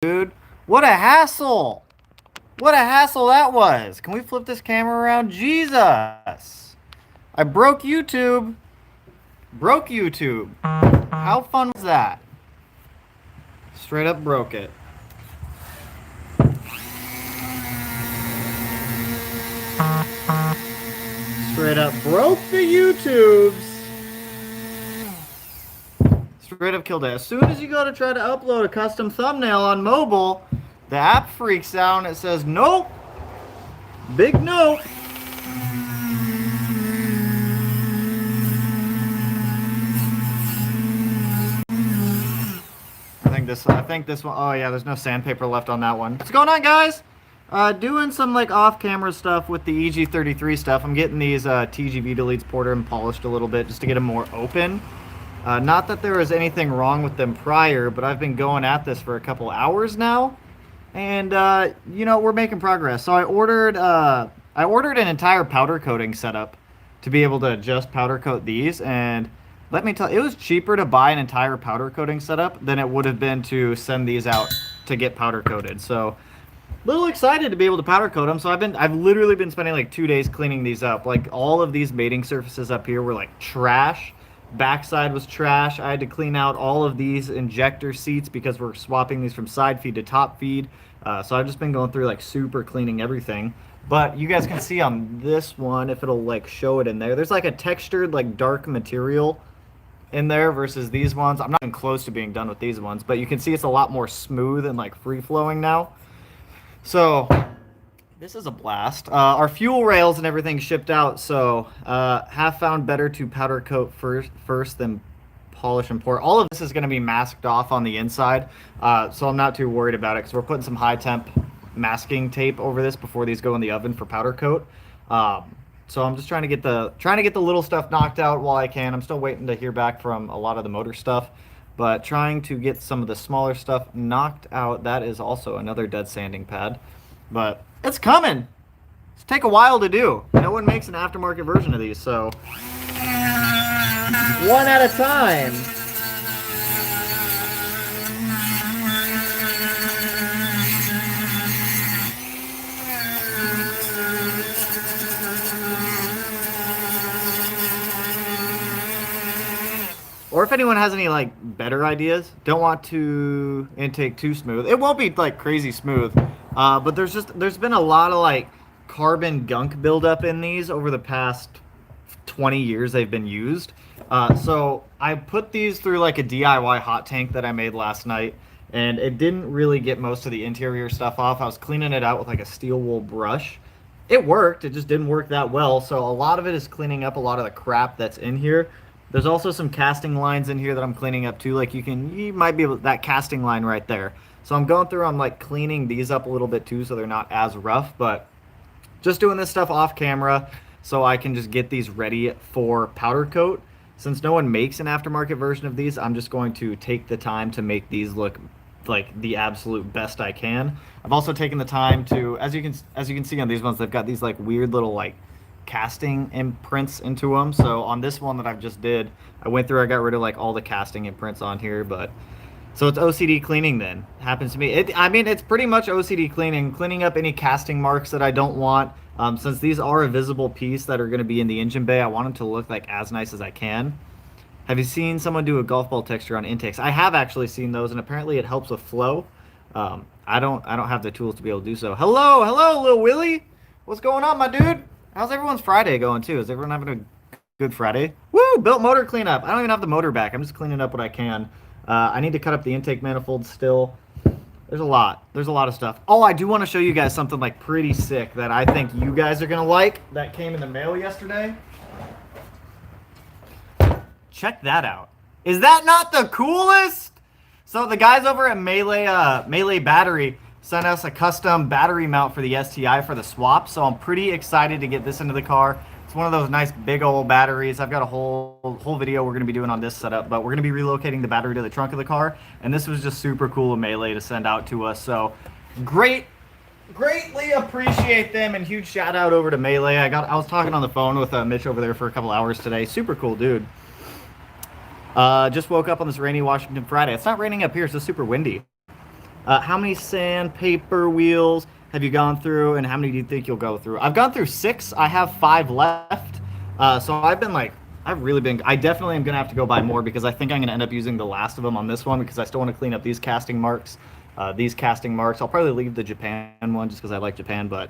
Dude. What a hassle! What a hassle that was! Can we flip this camera around? Jesus! I broke YouTube. Broke YouTube. How fun was that? Straight up broke it. Straight up broke the YouTubes. Straight up killed it. As soon as you go to try to upload a custom thumbnail on mobile, the app freaks out and it says, nope. Big nope. I think this one, oh yeah, there's no sandpaper left on that one. What's going on, guys? Doing some like off-camera stuff with the EG33 stuff. I'm getting these TGV deletes ported and polished a little bit just to get them more open. Not that there was anything wrong with them prior, but I've been going at this for a couple hours now, and you know, we're making progress. So I ordered an entire powder coating setup to be able to just powder coat these, and let me tell you, it was cheaper to buy an entire powder coating setup than it would have been to send these out to get powder coated. So a little excited to be able to powder coat them. So I've literally been spending like 2 days cleaning these up. Like all of these mating surfaces up here were like trash. Backside was trash. I had to clean out all of these injector seats because we're swapping these from side feed to top feed. So I've just been going through like super cleaning everything. But you guys can see on this one, if it'll like show it in there, there's like a textured like dark material in there versus these ones. I'm not even close to being done with these ones, but you can see it's a lot more smooth and like free flowing now. So this is a blast. Our fuel rails and everything shipped out, so have found better to powder coat first than polish and pour. All of this is going to be masked off on the inside, so I'm not too worried about it because we're putting some high temp masking tape over this before these go in the oven for powder coat. So I'm just trying to get the little stuff knocked out while I can. I'm still waiting to hear back from a lot of the motor stuff, but trying to get some of the smaller stuff knocked out. That is also another dead sanding pad, but it's coming. It's take a while to do. No one makes an aftermarket version of these, so one at a time. Or if anyone has any like better ideas, don't want to intake too smooth. It won't be like crazy smooth, but there's been a lot of like carbon gunk buildup in these over the past 20 years they've been used. So I put these through like a DIY hot tank that I made last night, and it didn't really get most of the interior stuff off. I was cleaning it out with like a steel wool brush. It worked, it just didn't work that well. So a lot of it is cleaning up a lot of the crap that's in here. There's also some casting lines in here that I'm cleaning up too. Like you might be able, that casting line right there. So I'm going through, I'm like cleaning these up a little bit too so they're not as rough, but just doing this stuff off camera so I can just get these ready for powder coat. Since no one makes an aftermarket version of these, I'm just going to take the time to make these look like the absolute best I can. I've also taken the time to, as you can see on these ones, they've got these like weird little like casting imprints into them. So on this one that I've just did, I got rid of like all the casting imprints on here, but so it's OCD cleaning then. Happens to me. I mean, it's pretty much OCD cleaning up any casting marks that I don't want. Since these are a visible piece that are going to be in the engine bay, I want them to look like as nice as I can. Have you seen someone do a golf ball texture on intakes? I have actually seen those, and apparently it helps with flow. I don't have the tools to be able to do so. Hello, Lil Willie. What's going on, my dude? How's everyone's Friday going too? Is everyone having a good Friday? Woo! Built motor cleanup. I don't even have the motor back. I'm just cleaning up what I can. I need to cut up the intake manifold still. There's a lot of stuff. Oh, I do want to show you guys something like pretty sick that I think you guys are gonna like. That came in the mail yesterday. Check that out. Is that not the coolest? So the guys over at Melee Battery sent us a custom battery mount for the STI for the swap, so I'm pretty excited to get this into the car. It's one of those nice big old batteries. I've got a whole video we're going to be doing on this setup, but we're going to be relocating the battery to the trunk of the car, and this was just super cool of Melee to send out to us. So greatly appreciate them, and huge shout out over to Melee. I was talking on the phone with Mitch over there for a couple hours today. Super cool dude. Just woke up on this rainy Washington Friday. It's not raining up here, it's just super windy. How many sandpaper wheels have you gone through, and how many do you think you'll go through? I've gone through 6. I have 5 left. So I've really been. I definitely am gonna have to go buy more because I think I'm gonna end up using the last of them on this one because I still want to clean up these casting marks. These casting marks. I'll probably leave the Japan one just because I like Japan, but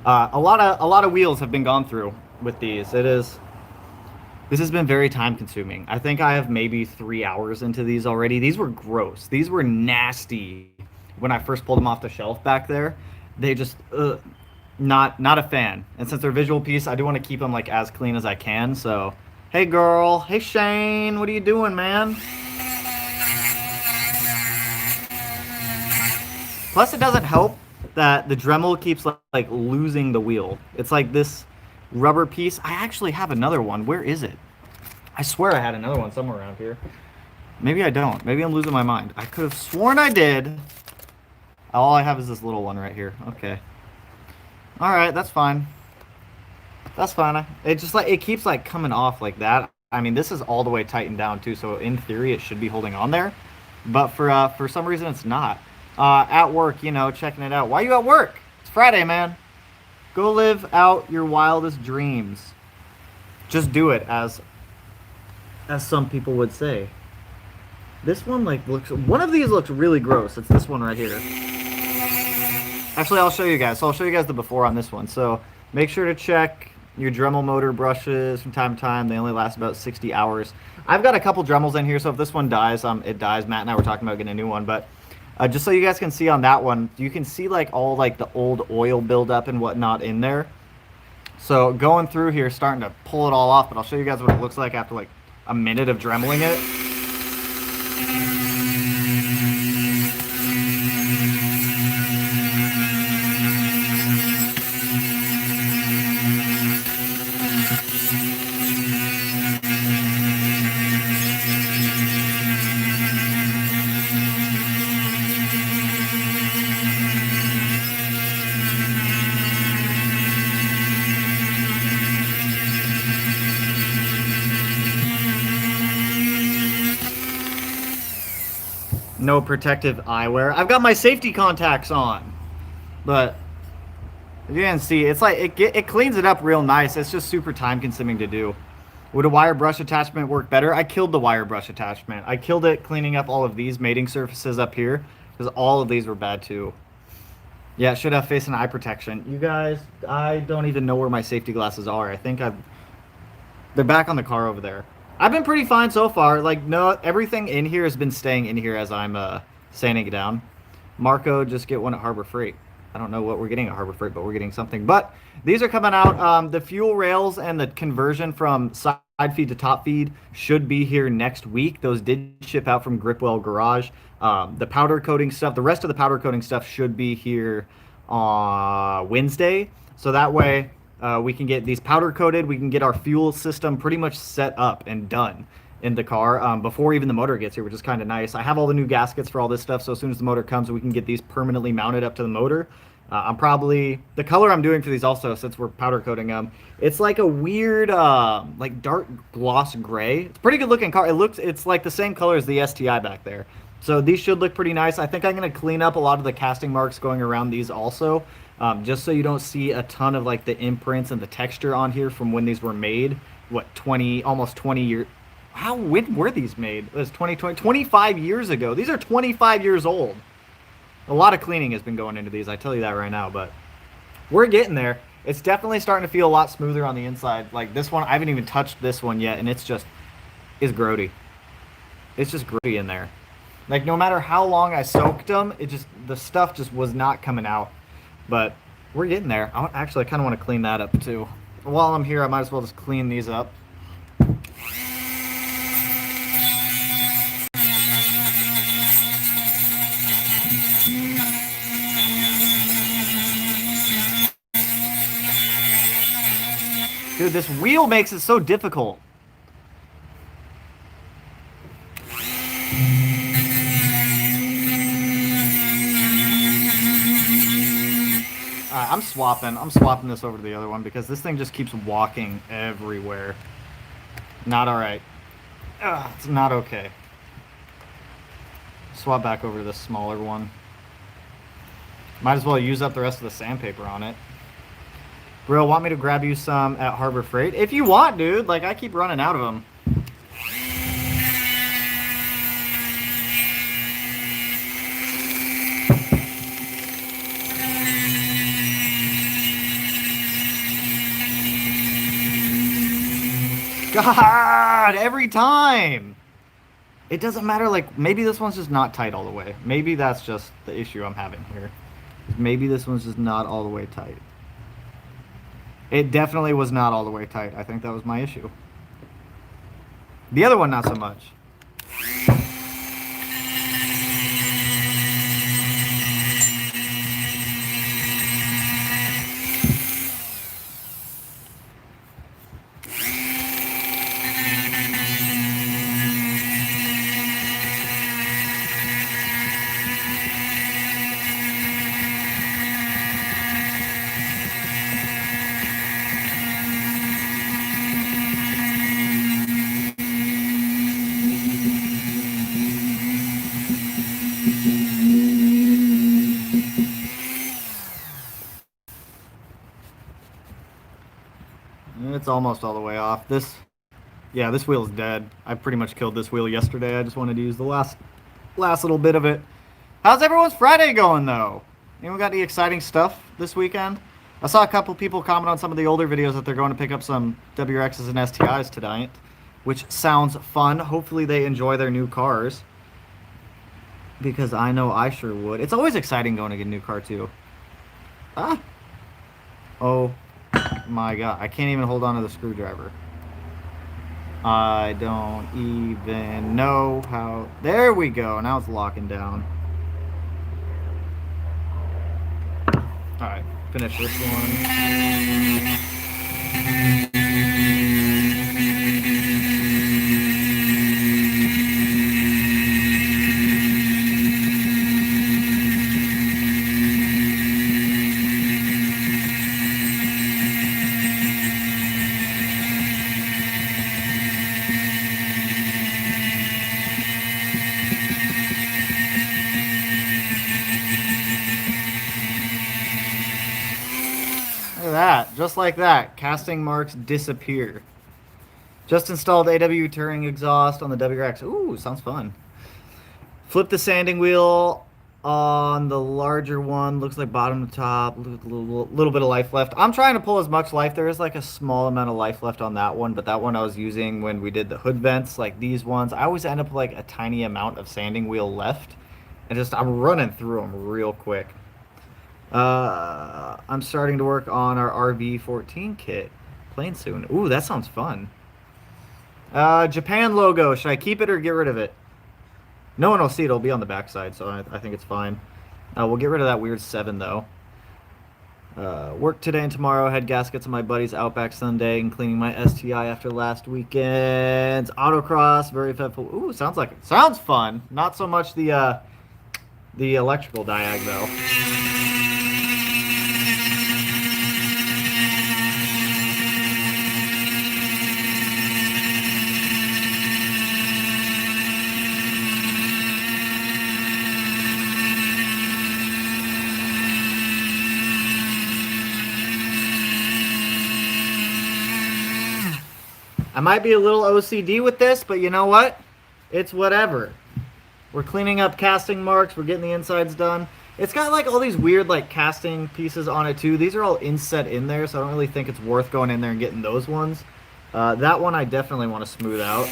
a lot of wheels have been gone through with these. This has been very time consuming. I think I have maybe 3 hours into these already. These were gross. These were nasty when I first pulled them off the shelf back there. They just not a fan. And since they're a visual piece, I do want to keep them like as clean as I can. So, hey girl, hey Shane, what are you doing, man? Plus, it doesn't help that the Dremel keeps like losing the wheel. It's like this rubber piece. I actually have another one. Where is it? I swear I had another one somewhere around here. Maybe I don't. Maybe I'm losing my mind. I could have sworn I did. All I have is this little one right here. Okay. All right, that's fine. That's fine. It just like it keeps like coming off like that. I mean, this is all the way tightened down too, so in theory it should be holding on there. But for some reason it's not. At work, you know, checking it out. Why are you at work? It's Friday, man. Go live out your wildest dreams. Just do it, as some people would say. This one like looks. One of these looks really gross. It's this one right here. Actually, I'll show you guys. So I'll show you guys the before on this one. So make sure to check your Dremel motor brushes from time to time. They only last about 60 hours. I've got a couple Dremels in here, so if this one dies, it dies. Matt and I were talking about getting a new one, but just so you guys can see on that one, you can see like all like the old oil buildup and whatnot in there. So going through here, starting to pull it all off, but I'll show you guys what it looks like after like a minute of Dremeling it. No protective eyewear. I've got my safety contacts on, but if you can see, it's like it cleans it up real nice. It's just super time consuming to do. Would a wire brush attachment work better? I killed the wire brush attachment. I killed it cleaning up all of these mating surfaces up here because all of these were bad too. Yeah, it should have face and eye protection. You guys, I don't even know where my safety glasses are. I think they're back on the car over there. I've been pretty fine so far. Like, no, everything in here has been staying in here as I'm sanding it down. Marco, just get one at Harbor Freight. I don't know what we're getting at Harbor Freight, but we're getting something. But these are coming out. The fuel rails and the conversion from side feed to top feed should be here next week. Those did ship out from Gripwell Garage. The powder coating stuff, the rest of the powder coating stuff should be here on Wednesday. So that way we can get these powder coated. We can get our fuel system pretty much set up and done in the car before even the motor gets here, which is kind of nice. I have all the new gaskets for all this stuff, so as soon as the motor comes, we can get these permanently mounted up to the motor. I'm probably the color I'm doing for these also, since we're powder coating them. It's like a weird, like dark gloss gray. It's a pretty good looking car. It's like the same color as the STI back there. So these should look pretty nice. I think I'm gonna clean up a lot of the casting marks going around these also, just so you don't see a ton of like the imprints and the texture on here from when these were made. What, almost 20 years? When were these made? It was 2020, 25 years ago. These are 25 years old. A lot of cleaning has been going into these, I tell you that right now, but we're getting there. It's definitely starting to feel a lot smoother on the inside. Like this one, I haven't even touched this one yet, and it's grody. It's just grody in there. Like no matter how long I soaked them, the stuff just was not coming out. But we're getting there. Actually, I kind of want to clean that up too. While I'm here, I might as well just clean these up. Dude, this wheel makes it so difficult. I'm swapping this over to the other one because this thing just keeps walking everywhere. Not alright. It's not okay. Swap back over to this smaller one. Might as well use up the rest of the sandpaper on it. Bro, want me to grab you some at Harbor Freight? If you want, dude. Like, I keep running out of them. God, every time. It doesn't matter, like, maybe this one's just not tight all the way. Maybe that's just the issue I'm having here. Maybe this one's just not all the way tight. It definitely was not all the way tight. I think that was my issue. The other one, not so much. It's almost all the way off. Yeah, this wheel's dead. I pretty much killed this wheel yesterday. I just wanted to use the last little bit of it. How's everyone's Friday going, though? Anyone got any exciting stuff this weekend? I saw a couple people comment on some of the older videos that they're going to pick up some WRXs and STIs tonight, which sounds fun. Hopefully they enjoy their new cars, because I know I sure would. It's always exciting going to get a new car, too. Ah. Oh. My God, I can't even hold on to the screwdriver. I don't even know how. There we go. Now it's locking down. All right, finish this one. That, just like that, casting marks disappear. Just installed AW Touring exhaust on the WRX. Ooh, sounds fun. Flip the sanding wheel on the larger one. Looks like bottom to top. Little bit of life left. I'm trying to pull as much life. There is like a small amount of life left on that one, but that one I was using when we did the hood vents, like these ones. I always end up with like a tiny amount of sanding wheel left, and just I'm running through them real quick. I'm starting to work on our RV14 kit. Playing soon. Ooh, that sounds fun. Japan logo. Should I keep it or get rid of it? No one will see it. It'll be on the backside, so I think it's fine. We'll get rid of that weird 7, though. Work today and tomorrow. Head gaskets on my buddy's Outback Sunday and cleaning my STI after last weekend's autocross. Very eventful. Ooh, sounds fun. Not so much the electrical diag, though. I might be a little OCD with this, but you know what? It's whatever. We're cleaning up casting marks. We're getting the insides done. It's got like all these weird like casting pieces on it too. These are all inset in there, so I don't really think it's worth going in there and getting those ones. That one I definitely want to smooth out.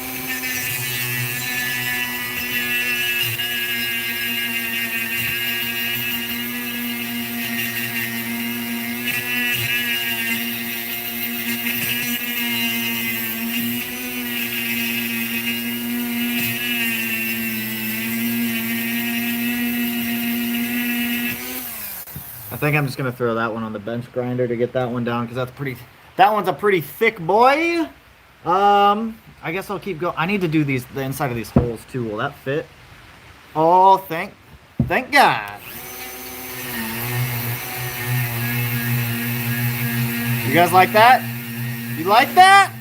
I think I'm just gonna throw that one on the bench grinder to get that one down, because that one's a pretty thick boy. I guess I'll keep going. I need to do the inside of these holes too. Will that fit? Oh, thank God. You guys like that? You like that?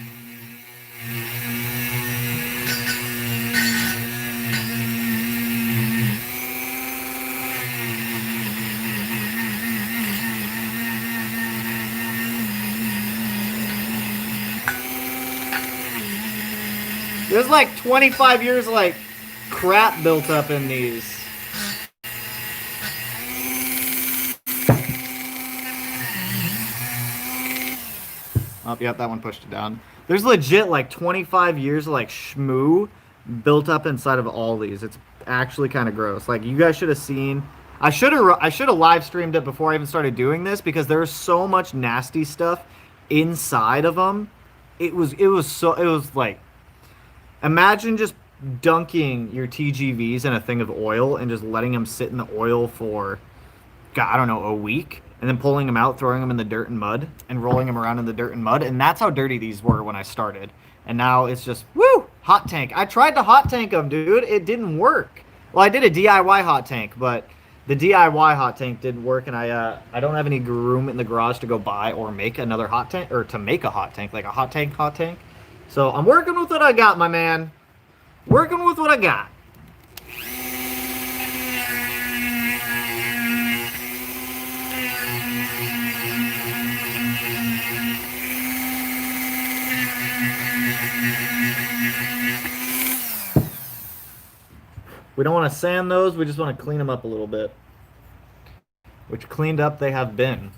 There's like 25 years of like crap built up in these. Oh, yep, that one pushed it down. There's legit like 25 years of like schmoo built up inside of all these. It's actually kind of gross. Like you guys should have seen. I should have live streamed it before I even started doing this because there's so much nasty stuff inside of them. It was like imagine just dunking your TGVs in a thing of oil and just letting them sit in the oil for God, I don't know, a week, and then pulling them out, throwing them in the dirt and mud, and rolling them around in the dirt and mud. And that's how dirty these were when I started. And now it's just, woo, hot tank. I tried to hot tank them, dude. It didn't work. Well, I did a DIY hot tank, but the DIY hot tank didn't work, and I don't have any room in the garage to go buy or make another hot tank, or to make a hot tank, like a hot tank. So I'm working with what I got, my man. Working with what I got. We don't want to sand those. We just want to clean them up a little bit. Which cleaned up they have been.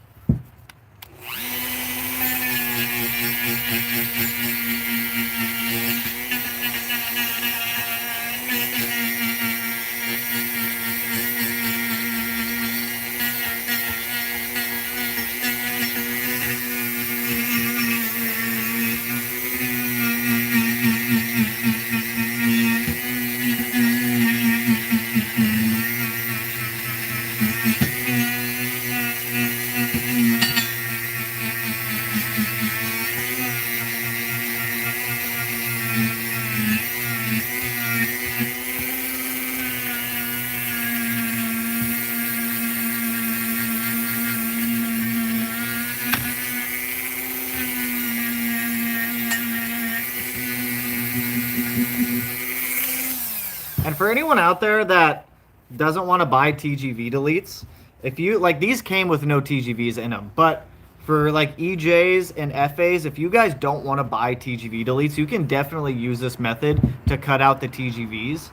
And for anyone out there that doesn't want to buy TGV deletes, if you like these came with no TGVs in them, but for like EJs and FAs, if you guys don't want to buy TGV deletes, you can definitely use this method to cut out the TGVs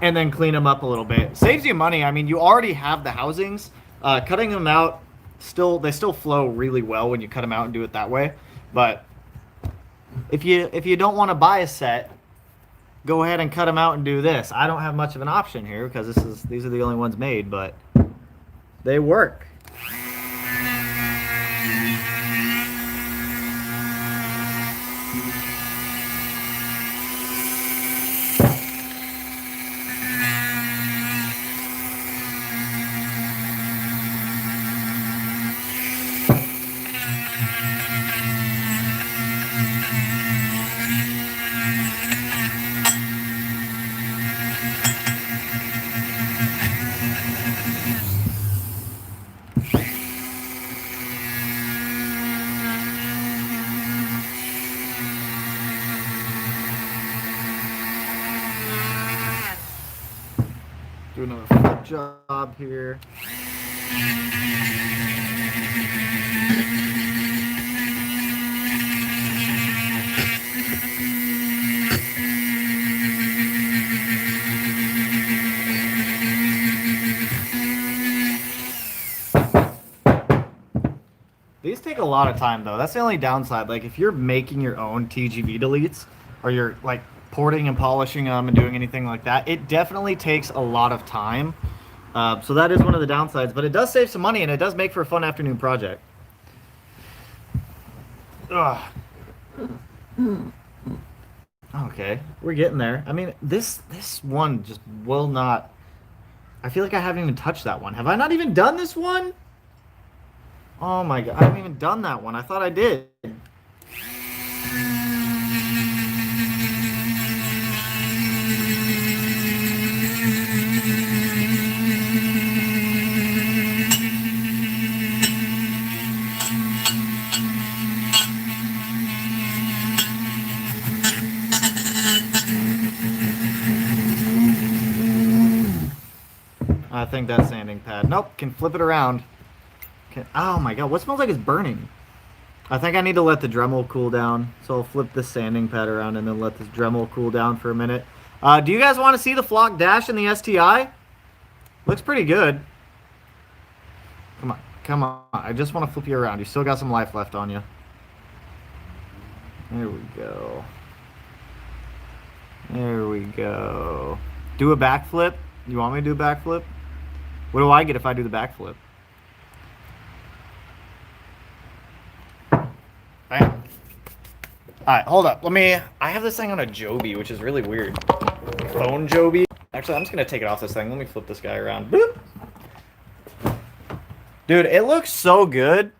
and then clean them up a little bit. Saves you money. I mean, you already have the housings. Cutting them out, they still flow really well when you cut them out and do it that way. But if you don't want to buy a set, go ahead and cut them out and do this. I don't have much of an option here because these are the only ones made, but they work. Do another flip job here. These take a lot of time though. That's the only downside. Like if you're making your own TGV deletes or you're like porting and polishing them and doing anything like that, it definitely takes a lot of time. So that is one of the downsides, but it does save some money and it does make for a fun afternoon project. Ugh. Okay, we're getting there. I mean, this one just will not. I feel like I haven't even touched that one. Have I not even done this one? Oh my god, I haven't even done that one. I thought I did. I think that's sanding pad. Nope, can flip it around. Oh my god, what smells like it's burning? I think I need to let the Dremel cool down. So I'll flip the sanding pad around and then let this Dremel cool down for a minute. Do you guys want to see the flock dash in the STI? Looks pretty good. Come on, come on. I just want to flip you around. You still got some life left on you. There we go. There we go. Do a backflip. You want me to do a backflip? What do I get if I do the backflip? Bam. Alright, hold up. I have this thing on a Joby, which is really weird. Phone Joby. Actually, I'm just going to take it off this thing. Let me flip this guy around. Boop. Dude, it looks so good.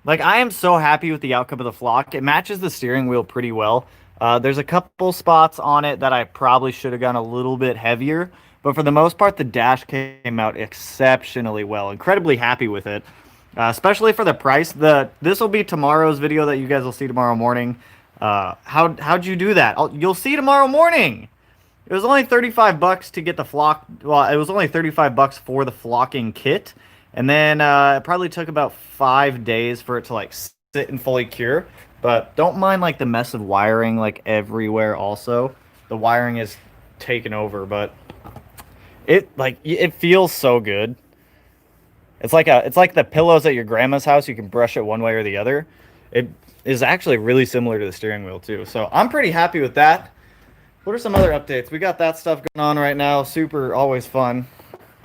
Like, I am so happy with the outcome of the flock. It matches the steering wheel pretty well. There's a couple spots on it that I probably should have gone a little bit heavier. But for the most part, the dash came out exceptionally well. Incredibly happy with it. Especially for the price. This will be tomorrow's video that you guys will see tomorrow morning. How'd you do that? You'll see tomorrow morning. It was only 35 bucks to get the flock. Well, it was only 35 bucks for the flocking kit. And then it probably took about 5 days for it to like sit and fully cure. But don't mind like the mess of wiring like everywhere also. The wiring is taken over, but it feels so good. It's like the pillows at your grandma's house. You can brush it one way or the other. It is actually really similar to the steering wheel too. So I'm pretty happy with that. What are some other updates? We got that stuff going on right now. Super, always fun.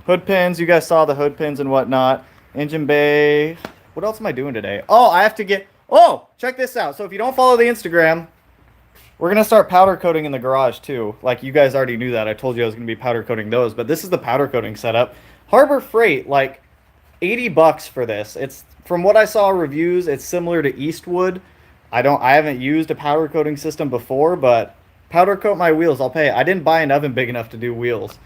Hood pins. You guys saw the hood pins and whatnot. Engine bay. What else am I doing today? Oh, I have to get... Oh, check this out. So if you don't follow the Instagram, we're going to start powder coating in the garage too. Like you guys already knew that. I told you I was going to be powder coating those. But this is the powder coating setup. Harbor Freight, like 80 bucks for this. It's, from what I saw reviews, it's similar to Eastwood. I haven't used a powder coating system before, but powder coat my wheels, I'll pay. I didn't buy an oven big enough to do wheels.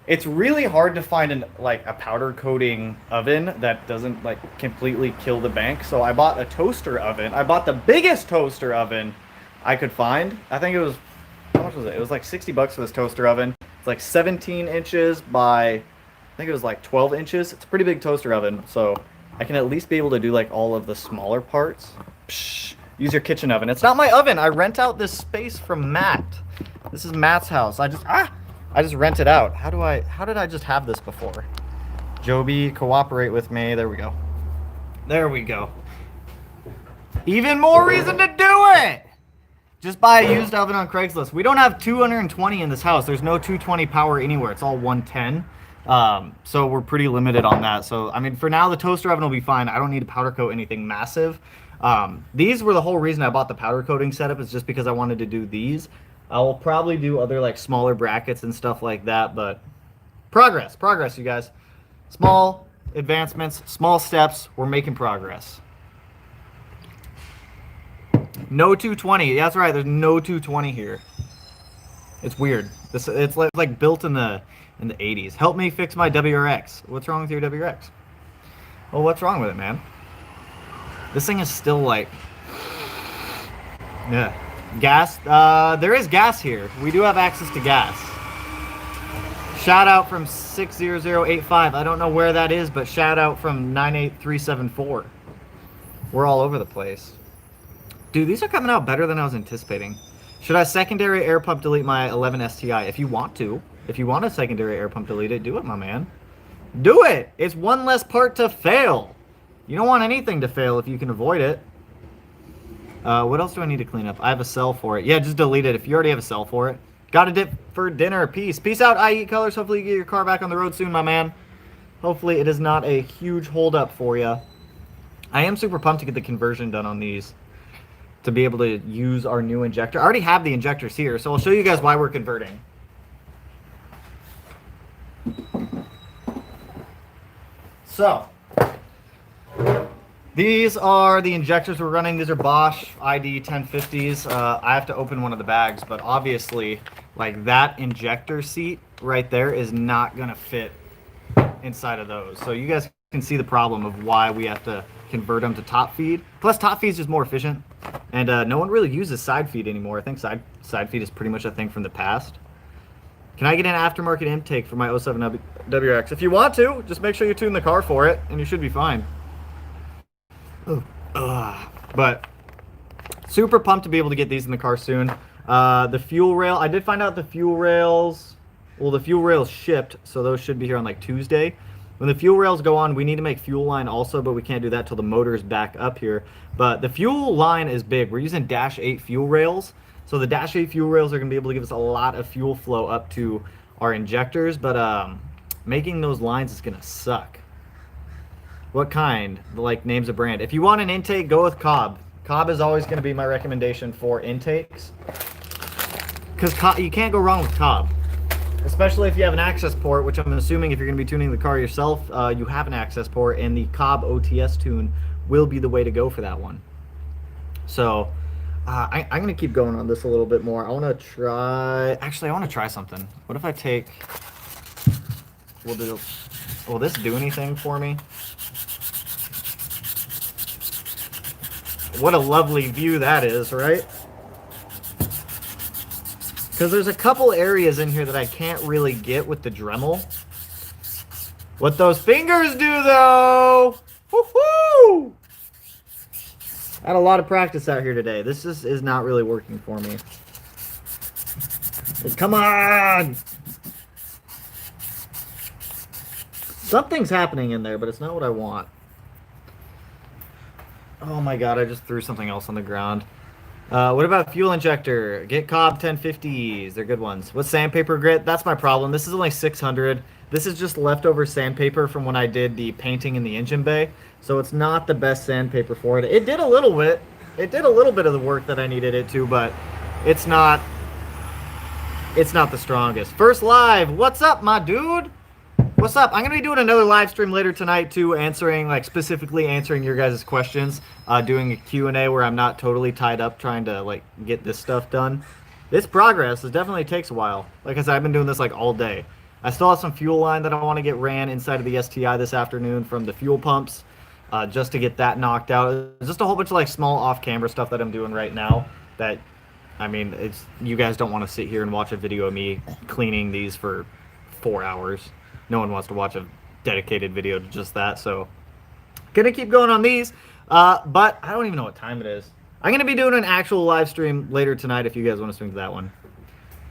It's really hard to find a powder coating oven that doesn't like completely kill the bank. So I bought a toaster oven. I bought the biggest toaster oven I could find. I think it was, how much was it? It was like 60 bucks for this toaster oven. It's like 17 inches by, I think it was like 12 inches. It's a pretty big toaster oven. So I can at least be able to do like all of the smaller parts. Psh, use your kitchen oven. It's not my oven. I rent out this space from Matt. This is Matt's house. I just rent it out. How did I just have this before? Joby, cooperate with me. There we go. There we go. Even more reason to do it! Just buy a used oven on Craigslist. We don't have 220 in this house. There's no 220 power anywhere. It's all 110. So we're pretty limited on that. So, I mean, for now, the toaster oven will be fine. I don't need to powder coat anything massive. These were the whole reason I bought the powder coating setup, is just because I wanted to do these. I will probably do other like smaller brackets and stuff like that, but progress, you guys. Small advancements, small steps. We're making progress. No 220. That's right. There's no 220 here. It's weird. It's like built in the 80s. Help me fix my WRX. What's wrong with your WRX? Well, what's wrong with it, man? This thing is still like, yeah. Gas. There is gas here. We do have access to gas. Shout out from 60085. I don't know where that is, but shout out from 98374. We're all over the place. Dude, these are coming out better than I was anticipating. Should I secondary air pump delete my 11 STI? If you want to. If you want a secondary air pump delete it, do it, my man. Do it! It's one less part to fail. You don't want anything to fail if you can avoid it. What else do I need to clean up? I have a cell for it. Yeah, just delete it if you already have a cell for it. Got a dip for dinner. Peace. Peace out, IE Colors. Hopefully you get your car back on the road soon, my man. Hopefully it is not a huge holdup for you. I am super pumped to get the conversion done on these, to be able to use our new injector. I already have the injectors here, so I'll show you guys why we're converting. So, these are the injectors we're running. These are Bosch ID 1050s. I have to open one of the bags, but obviously, like that injector seat right there is not gonna fit inside of those. So you guys can see the problem of why we have to convert them to top feed. Plus, top feed is just more efficient, and no one really uses side feed anymore. I think side feed is pretty much a thing from the past. Can I get an aftermarket intake for my 07 WRX? If you want to, just make sure you tune the car for it, and you should be fine. But super pumped to be able to get these in the car soon. The fuel rail, I did find out the fuel rails, well, the fuel rails shipped, so those should be here on like Tuesday. When the fuel rails go on, we need to make fuel line also, but we can't do that till the motor's back up here. But the fuel line is big. We're using Dash 8 fuel rails. So the Dash 8 fuel rails are going to be able to give us a lot of fuel flow up to our injectors, but making those lines is going to suck. What kind? Like, names a brand. If you want an intake, go with Cobb. Cobb is always going to be my recommendation for intakes. Because you can't go wrong with Cobb. Especially if you have an access port, which I'm assuming if you're going to be tuning the car yourself, you have an access port, and the Cobb OTS tune will be the way to go for that one. So, I'm going to keep going on this a little bit more. I want to try... Actually, I want to try something. What if I take... Will this do anything for me? What a lovely view that is, right? Because there's a couple areas in here that I can't really get with the Dremel. What those fingers do, though! Woohoo! I had a lot of practice out here today. This is not really working for me. Come on! Something's happening in there, but it's not what I want. Oh my god, I just threw something else on the ground. What about fuel injector? Get Cobb 1050s. They're good ones. What's sandpaper grit? That's my problem. This is only 600. This is just leftover sandpaper from when I did the painting in the engine bay. So it's not the best sandpaper for it. It did a little bit. It did a little bit of the work that I needed it to, but it's not the strongest. First live. What's up, my dude? What's up? I'm going to be doing another live stream later tonight, too, specifically answering your guys' questions, doing a Q&A where I'm not totally tied up trying to, get this stuff done. It's progress. It definitely takes a while. Like I said, I've been doing this, all day. I still have some fuel line that I want to get ran inside of the STI this afternoon from the fuel pumps, just to get that knocked out. Just a whole bunch of, small off-camera stuff that I'm doing right now that, you guys don't want to sit here and watch a video of me cleaning these for 4 hours. No one wants to watch a dedicated video to just that, so gonna keep going on these, but I don't even know what time it is. I'm gonna be doing an actual live stream later tonight if you guys want to swing to that one.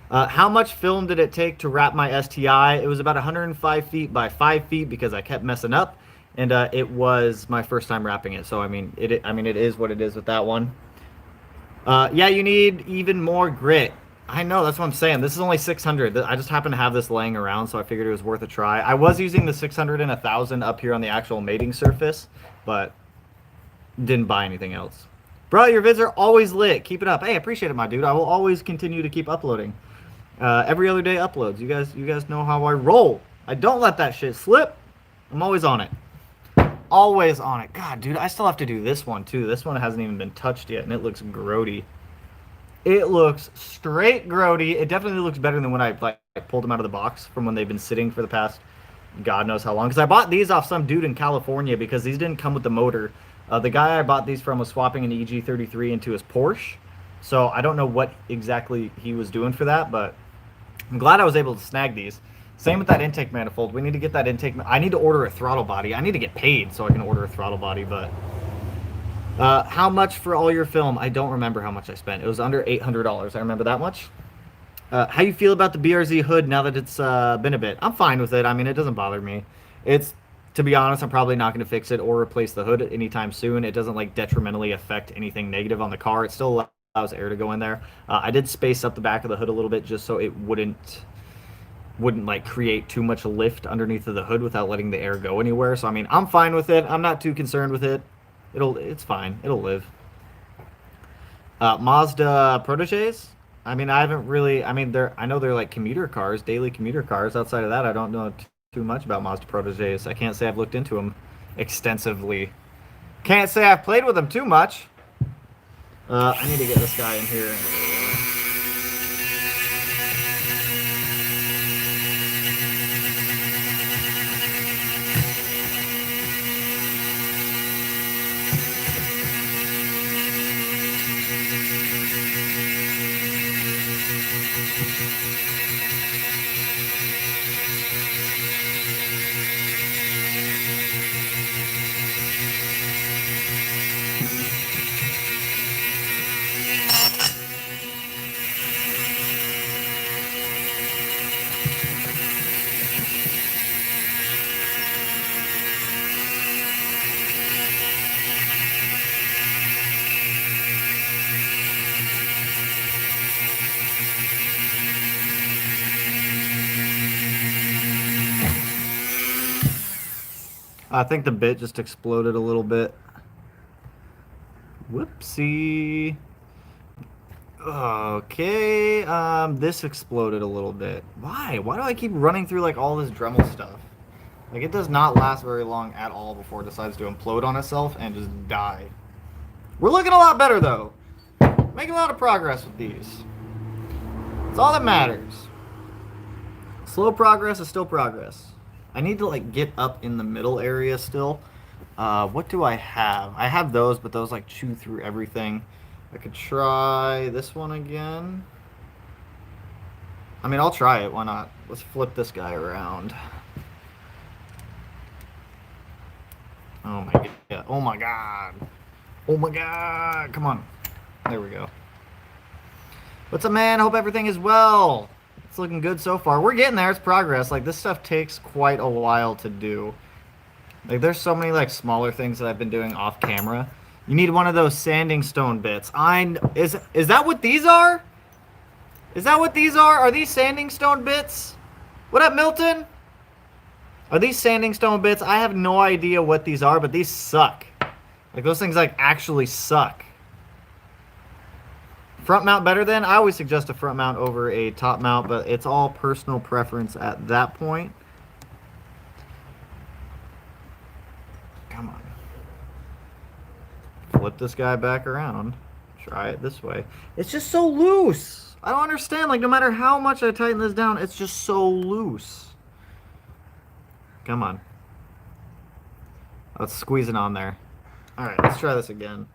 How much film did it take to wrap my STI? It was about 105 feet by 5 feet because I kept messing up, and it was my first time wrapping it, so it is what it is with that one. Yeah, you need even more grit. I know, that's what I'm saying. This is only 600. I just happen to have this laying around, so I figured it was worth a try. I was using the 600 and 1000 up here on the actual mating surface, but didn't buy anything else. Bro, your vids are always lit. Keep it up. Hey, I appreciate it, my dude. I will always continue to keep uploading. Every other day uploads. You guys know how I roll. I don't let that shit slip. I'm always on it. Always on it. God, dude, I still have to do this one, too. This one hasn't even been touched yet, and it looks grody. It looks straight grody. It definitely looks better than when I pulled them out of the box from when they've been sitting for the past God knows how long. Because I bought these off some dude in California because these didn't come with the motor. The guy I bought these from was swapping an EG33 into his Porsche. So I don't know what exactly he was doing for that, but I'm glad I was able to snag these. Same with that intake manifold. We need to get that intake. I need to order a throttle body. I need to get paid so I can order a throttle body, but... how much for all your film? I don't remember how much I spent. It was under $800. I remember that much. How you feel about the BRZ hood now that it's been a bit? I'm fine with it. It doesn't bother me. To be honest, I'm probably not going to fix it or replace the hood anytime soon. It doesn't detrimentally affect anything negative on the car. It still allows air to go in there. I did space up the back of the hood a little bit just so it wouldn't create too much lift underneath of the hood without letting the air go anywhere. So I'm fine with it. I'm not too concerned with it. It's fine. It'll live. Mazda Proteges? I haven't really... I know they're commuter cars, daily commuter cars. Outside of that, I don't know too much about Mazda Proteges. I can't say I've looked into them extensively. Can't say I've played with them too much. I need to get this guy in here. I think the bit just exploded a little bit. Whoopsie. Okay, this exploded a little bit. Why? Why do I keep running through like all this Dremel stuff? Like it does not last very long at all before it decides to implode on itself and just die. We're looking a lot better though. Making a lot of progress with these. It's all that matters. Slow progress is still progress. I need to like get up in the middle area still. What do I have? I have those, but those like chew through everything. I could try this one again. I mean, I'll try it. Why not? Let's flip this guy around. Oh my god. Oh my god. Oh my god. Come on. There we go. What's up, man? Hope everything is well. It's looking good so far. We're getting there. It's progress. Like, this stuff takes quite a while to do. Like, there's so many, like, smaller things that I've been doing off camera. You need one of those sanding stone bits. Is that what these are? Is that what these are? Are these sanding stone bits? What up, Milton? Are these sanding stone bits? I have no idea what these are, but these suck. Like, those things, like, actually suck. Front mount better than? I always suggest a front mount over a top mount, but it's all personal preference at that point. Come on. Flip this guy back around. Try it this way. It's just so loose. I don't understand. Like, no matter how much I tighten this down, it's just so loose. Come on. Let's squeeze it on there. Alright, let's try this again.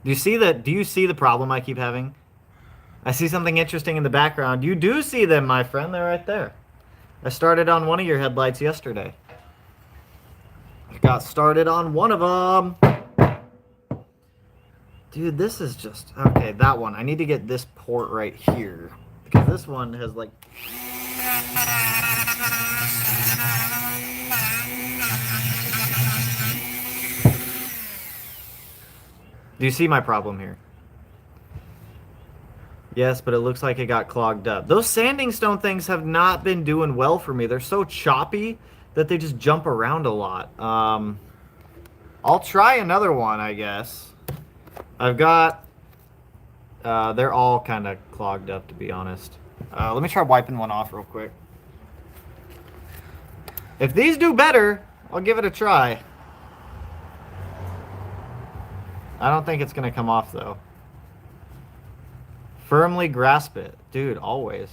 Do you see the problem I keep having? I see something interesting in the background. You do see them, my friend. They're right there. I started on one of your headlights yesterday. I got started on one of them. Dude, this is just... Okay, that one. I need to get this port right here. Because this one has, like... Do you see my problem here? Yes, but it looks like it got clogged up. Those sanding stone things have not been doing well for me. They're so choppy that they just jump around a lot. I'll try another one, I guess. I've got... they're all kind of clogged up, to be honest. Let me try wiping one off real quick. If these do better, I'll give it a try. I don't think it's going to come off, though. Firmly grasp it. Dude, always.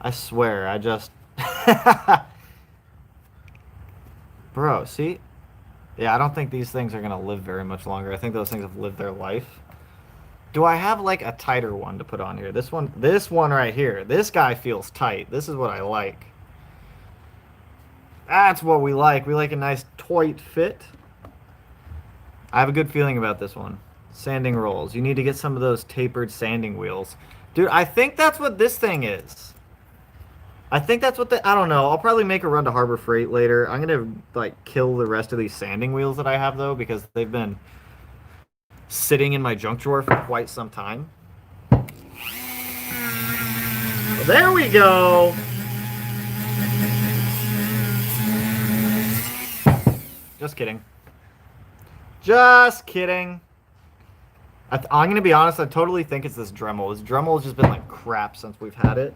I swear, I just... Bro, see? Yeah, I don't think these things are going to live very much longer. I think those things have lived their life. Do I have, like, a tighter one to put on here? This one right here. This guy feels tight. This is what I like. That's what we like. We like a nice tight fit. I have a good feeling about this one. Sanding rolls. You need to get some of those tapered sanding wheels. Dude, I think that's what this thing is. I think that's what I don't know. I'll probably make a run to Harbor Freight later. I'm going to, like, kill the rest of these sanding wheels that I have, though, because they've been sitting in my junk drawer for quite some time. Well, there we go. Just kidding. Just kidding. I'm going to be honest, I totally think it's this Dremel. This Dremel has just been like crap since we've had it.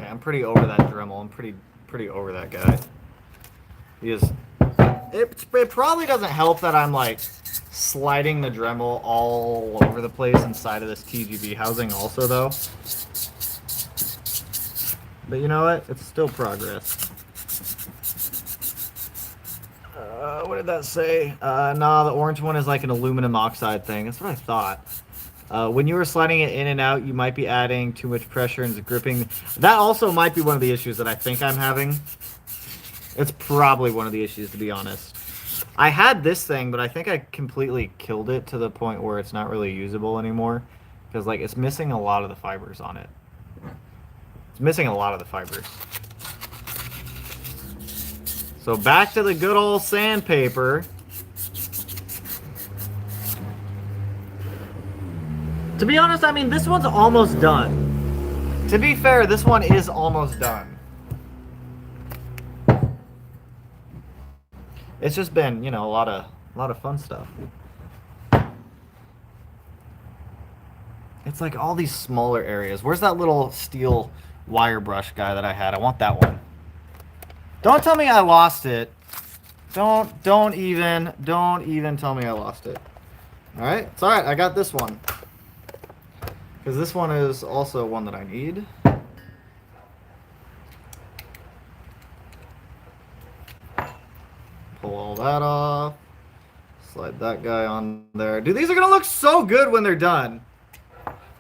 I'm pretty over that Dremel. I'm pretty over that guy. It probably doesn't help that I'm like sliding the Dremel all over the place inside of this TGB housing also though. But you know what? It's still progress. What did that say? Nah, the orange one is like an aluminum oxide thing. That's what I thought. When you were sliding it in and out, you might be adding too much pressure and gripping. That also might be one of the issues that I think I'm having. It's probably one of the issues, to be honest. I had this thing, but I think I completely killed it to the point where it's not really usable anymore. Because, like, it's missing a lot of the fibers on it. It's missing a lot of the fibers. So back to the good old sandpaper. To be honest, I mean, this one's almost done. To be fair, this one is almost done. It's just been, you know, a lot of fun stuff. It's like all these smaller areas. Where's that little steel wire brush guy that I had? I want that one. Don't tell me I lost it. Don't even tell me I lost it. All right, it's all right. I got this one. Because this one is also one that I need. Pull all that off. Slide that guy on there. Dude, these are going to look so good when they're done.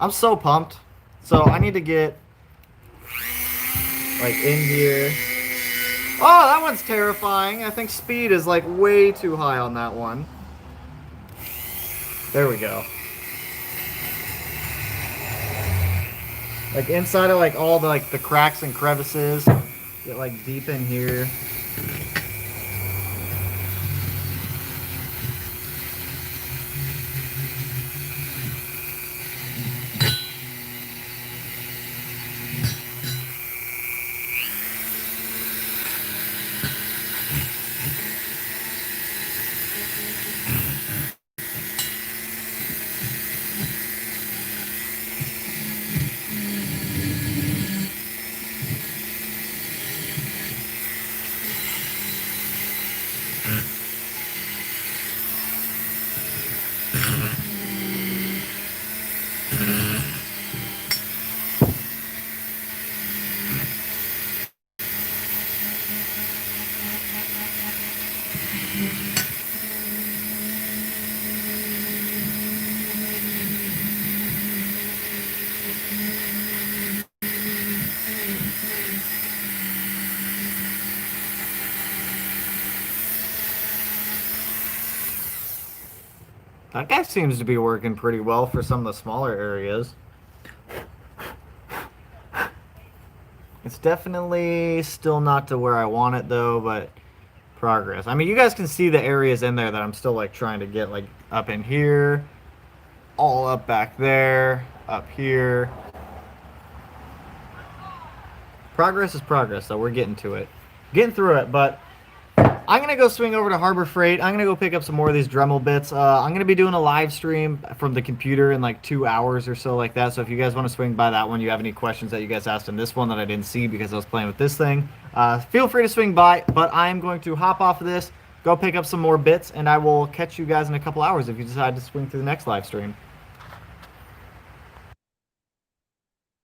I'm so pumped. So I need to get like in here. Oh, that one's terrifying. I think speed is like way too high on that one. There we go. Like inside of like all the like the cracks and crevices. Get like deep in here. That guy seems to be working pretty well for some of the smaller areas. It's definitely still not to where I want it though, but progress. I mean, you guys can see the areas in there that I'm still like trying to get like up in here, all up back there, up here. Progress is progress, so we're getting to it. Getting through it, but I'm going to go swing over to Harbor Freight. I'm going to go pick up some more of these Dremel bits. I'm going to be doing a live stream from the computer in like 2 hours or so like that. So if you guys want to swing by that one, you have any questions that you guys asked in this one that I didn't see because I was playing with this thing, feel free to swing by. But I'm going to hop off of this, go pick up some more bits, and I will catch you guys in a couple hours if you decide to swing through the next live stream.